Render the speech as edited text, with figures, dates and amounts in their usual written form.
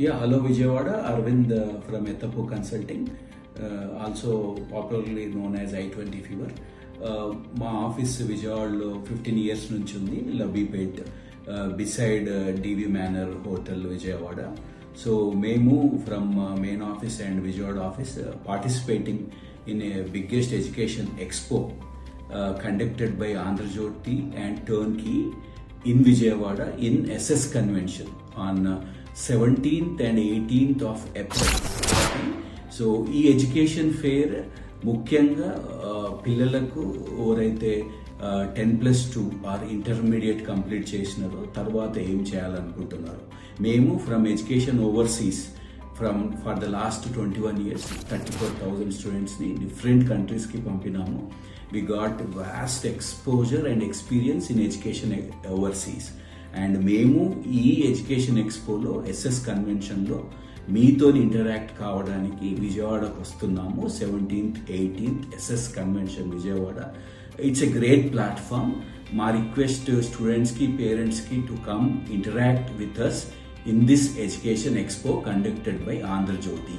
Yeah, hello Vijayawada, Arvind from Ethapo Consulting, also popularly known as I-20 Fever. మా office విజయవాడలో 15 years నుంచి ఉంది, Labbipet beside DV Manor hotel Vijayawada. So మేము from main office and Vijayawada office participating in a biggest education expo conducted by Andhrajyothi and turnkey in Vijayawada in SS Convention on 17th and 18th of April. So ఈ education fair ముఖ్యంగా పిల్లలకు ఎవరైతే 10+2 are intermediate complete చేసినారో తర్వాత ఏం చేయాలనుకుంటున్నారో, మేము from education overseas for the last 21 years 34,000 స్టూడెంట్స్ని డిఫరెంట్ కంట్రీస్కి పంపినాము. We got vast exposure and experience in education overseas. And మేము ఈ ఎడ్యుకేషన్ ఎక్స్పోలో SS కన్వెన్షన్లో మీతో ఇంటరాక్ట్ కావడానికి విజయవాడకు వస్తున్నాము. 17th, 18th SS convention Vijayawada. It's a great platform. మా రిక్వెస్ట్ స్టూడెంట్స్కి, పేరెంట్స్కి to come interact with us in this education expo conducted by Andhra Jyoti.